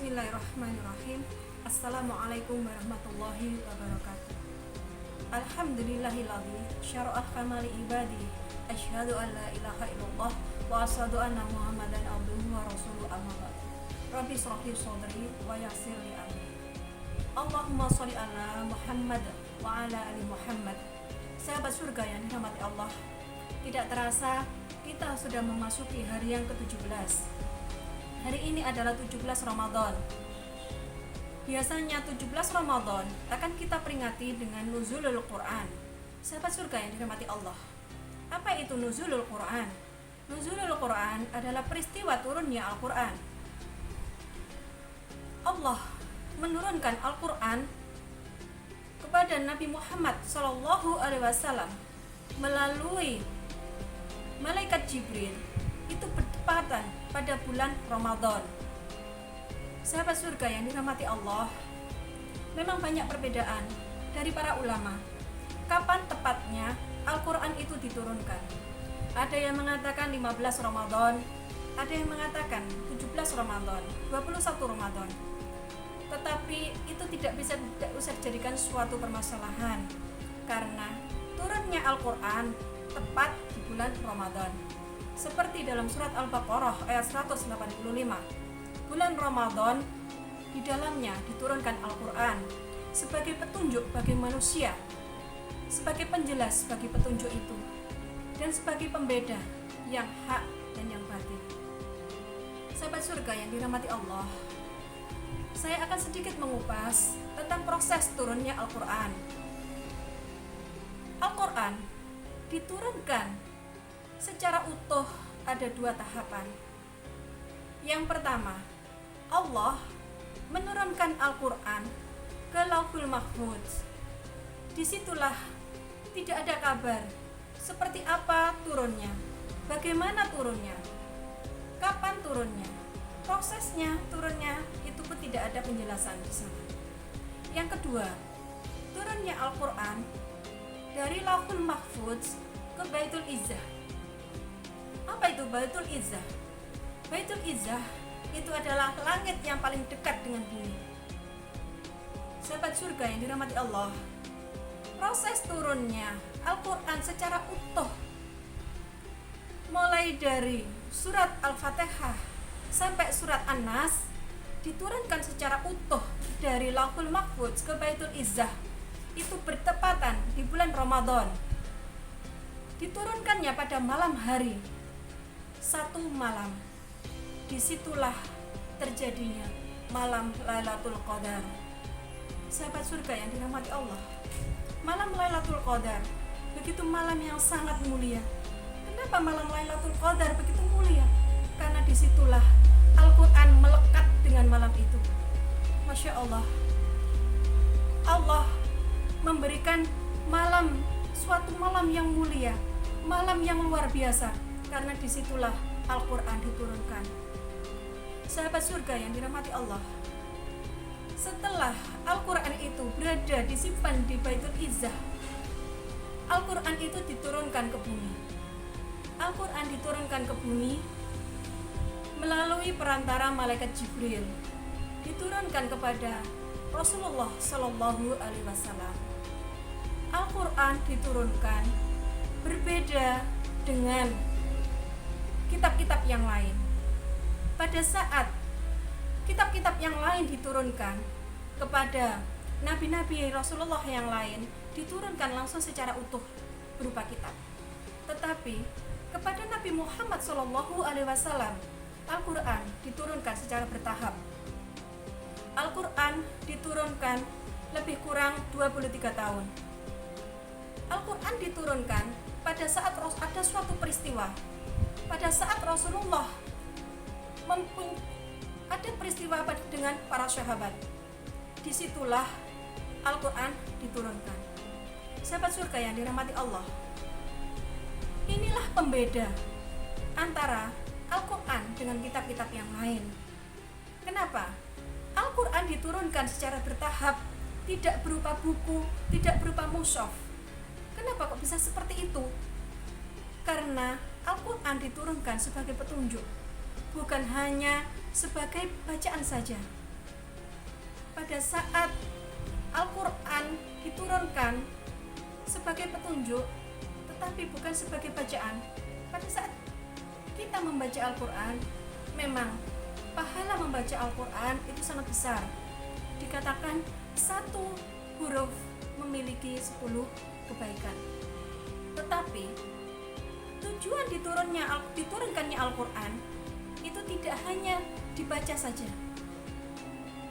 Bismillahirrahmanirrahim. Assalamualaikum warahmatullahi wabarakatuh. Alhamdulillahilladzi syara'a kamali ibadi. Asyhadu an la ilaha illallah wa asyhadu anna Muhammadan abduhu wa rasuluhu amma ba'd. Rabbi shrah li sadri wa yassir li amri. Allahumma shalli ala Muhammad wa ala ali Muhammad. Sahabat surga yang dirahmati Allah, tidak terasa kita sudah memasuki hari yang ke-17. Hari ini adalah 17 Ramadan. Biasanya 17 Ramadan akan kita peringati dengan nuzulul Quran. Sahabat surga yang dirahmati Allah, apa itu nuzulul Quran? Nuzulul Quran adalah peristiwa turunnya Al-Quran. Allah menurunkan Al-Quran kepada Nabi Muhammad SAW melalui malaikat Jibril. Itu bertepatan pada bulan Ramadan. Sahabat surga yang dirahmati Allah, memang banyak perbedaan dari para ulama kapan tepatnya Al-Quran itu diturunkan. Ada yang mengatakan 15 Ramadan, ada yang mengatakan 17 Ramadan, 21 Ramadan. Tetapi itu tidak usah dijadikan suatu permasalahan, karena turunnya Al-Quran tepat di bulan Ramadan. Seperti dalam surat Al-Baqarah ayat 185, bulan Ramadan di dalamnya diturunkan Al-Quran sebagai petunjuk bagi manusia, sebagai penjelas bagi petunjuk itu, dan sebagai pembeda yang hak dan yang batil. Sahabat surga yang dirahmati Allah, saya akan sedikit mengupas tentang proses turunnya Al-Quran. Al-Quran diturunkan secara utuh ada dua tahapan. Yang pertama, Allah menurunkan Al-Quran ke Lauhul Mahfuz. Disitulah tidak ada kabar seperti apa turunnya, bagaimana turunnya, kapan turunnya, prosesnya turunnya, itu pun tidak ada penjelasan di sana. Yang kedua, turunnya Al-Quran dari Lauhul Mahfuz ke Baitul Izzah. Apa itu Baitul Izzah? Baitul Izzah itu adalah langit yang paling dekat dengan bumi. Sahabat surga yang dirahmati Allah, proses turunnya Al-Quran secara utuh, mulai dari surat Al-Fatihah sampai surat An-Nas, diturunkan secara utuh dari Lauhul Mahfuz ke Baitul Izzah. Itu bertepatan di bulan Ramadan. Diturunkannya pada malam hari, satu malam. Disitulah terjadinya malam Lailatul Qadar. Sahabat surga yang dirahmati Allah, malam Lailatul Qadar begitu malam yang sangat mulia. Kenapa malam Lailatul Qadar begitu mulia? Karena disitulah Al-Quran melekat dengan malam itu. Masya Allah, Allah memberikan suatu malam yang mulia, malam yang luar biasa, karena disitulah Al-Quran diturunkan. Sahabat surga yang dirahmati Allah, setelah Al-Quran itu berada disimpan di Baitul Izzah, Al-Quran itu diturunkan ke bumi. Al-Quran diturunkan ke bumi melalui perantara malaikat Jibril, diturunkan kepada Rasulullah Shallallahu Alaihi Wasallam. Al-Quran diturunkan berbeda dengan kitab-kitab yang lain. Pada saat kitab-kitab yang lain diturunkan kepada nabi-nabi Rasulullah yang lain, diturunkan langsung secara utuh berupa kitab. Tetapi kepada Nabi Muhammad SAW, Al-Quran diturunkan secara bertahap. Al-Quran diturunkan lebih kurang 23 tahun. Al-Quran diturunkan pada saat ada suatu peristiwa. Pada saat Rasulullah ada peristiwa dengan para sahabat, disitulah Al-Quran diturunkan. Sahabat surga yang dirahmati Allah, inilah pembeda antara Al-Quran dengan kitab-kitab yang lain. Kenapa? Al-Quran diturunkan secara bertahap, tidak berupa buku, tidak berupa mushaf. Kenapa kok bisa seperti itu? Karena Al-Quran diturunkan sebagai petunjuk, bukan hanya sebagai bacaan saja, pada saat Al-Quran diturunkan sebagai petunjuk tetapi bukan sebagai bacaan. Pada saat kita membaca Al-Quran, memang pahala membaca Al-Quran itu sangat besar. Dikatakan satu huruf memiliki 10 kebaikan. Tetapi tujuan diturunkannya Al-Quran itu tidak hanya dibaca saja,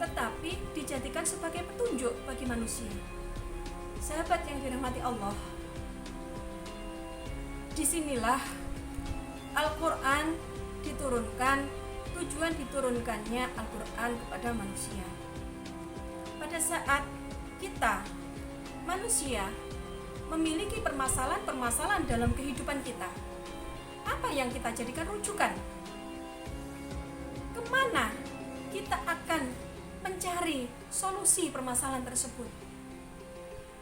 tetapi dijadikan sebagai petunjuk bagi manusia. Sahabat yang dirahmati Allah, disinilah Al-Quran diturunkan, tujuan diturunkannya Al-Quran kepada manusia. Pada saat kita manusia memiliki permasalahan-permasalahan dalam kehidupan kita, apa yang kita jadikan rujukan? Kemana kita akan mencari solusi permasalahan tersebut?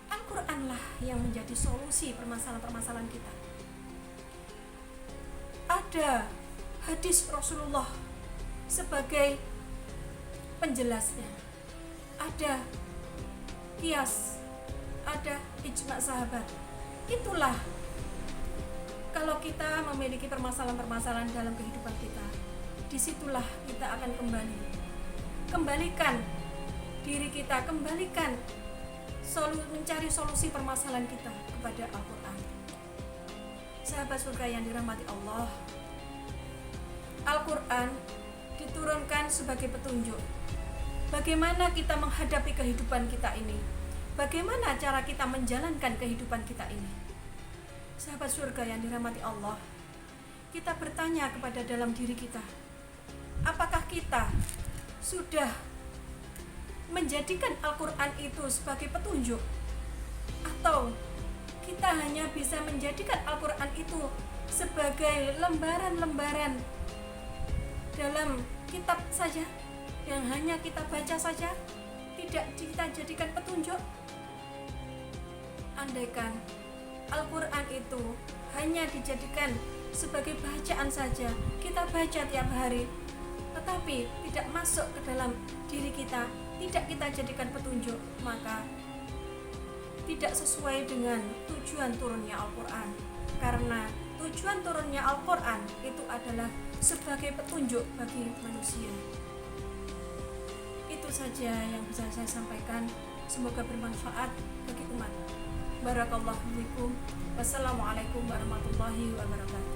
Al-Quranlah yang menjadi solusi permasalahan-permasalahan kita. Ada hadis Rasulullah sebagai penjelasnya, ada qiyas, ada ijma' sahabat. Itulah kalau kita memiliki permasalahan-permasalahan dalam kehidupan kita, disitulah kita akan kembalikan diri kita, mencari solusi permasalahan kita kepada Al-Quran. Sahabat surga yang dirahmati Allah, Al-Quran diturunkan sebagai petunjuk bagaimana kita menghadapi kehidupan kita ini, bagaimana cara kita menjalankan kehidupan kita ini. Sahabat surga yang dirahmati Allah, kita bertanya kepada dalam diri kita, apakah kita sudah menjadikan Al-Quran itu sebagai petunjuk, atau kita hanya bisa menjadikan Al-Quran itu sebagai lembaran-lembaran dalam kitab saja yang hanya kita baca saja, tidak kita jadikan petunjuk? Andaikan Al-Quran itu hanya dijadikan sebagai bacaan saja, kita baca tiap hari, tetapi tidak masuk ke dalam diri kita, tidak kita jadikan petunjuk, maka tidak sesuai dengan tujuan turunnya Al-Quran. Karena tujuan turunnya Al-Quran itu adalah sebagai petunjuk bagi manusia. Itu saja yang bisa saya sampaikan, semoga bermanfaat bagi umat. Barakallahu fiikum. Wassalamualaikum warahmatullahi wabarakatuh.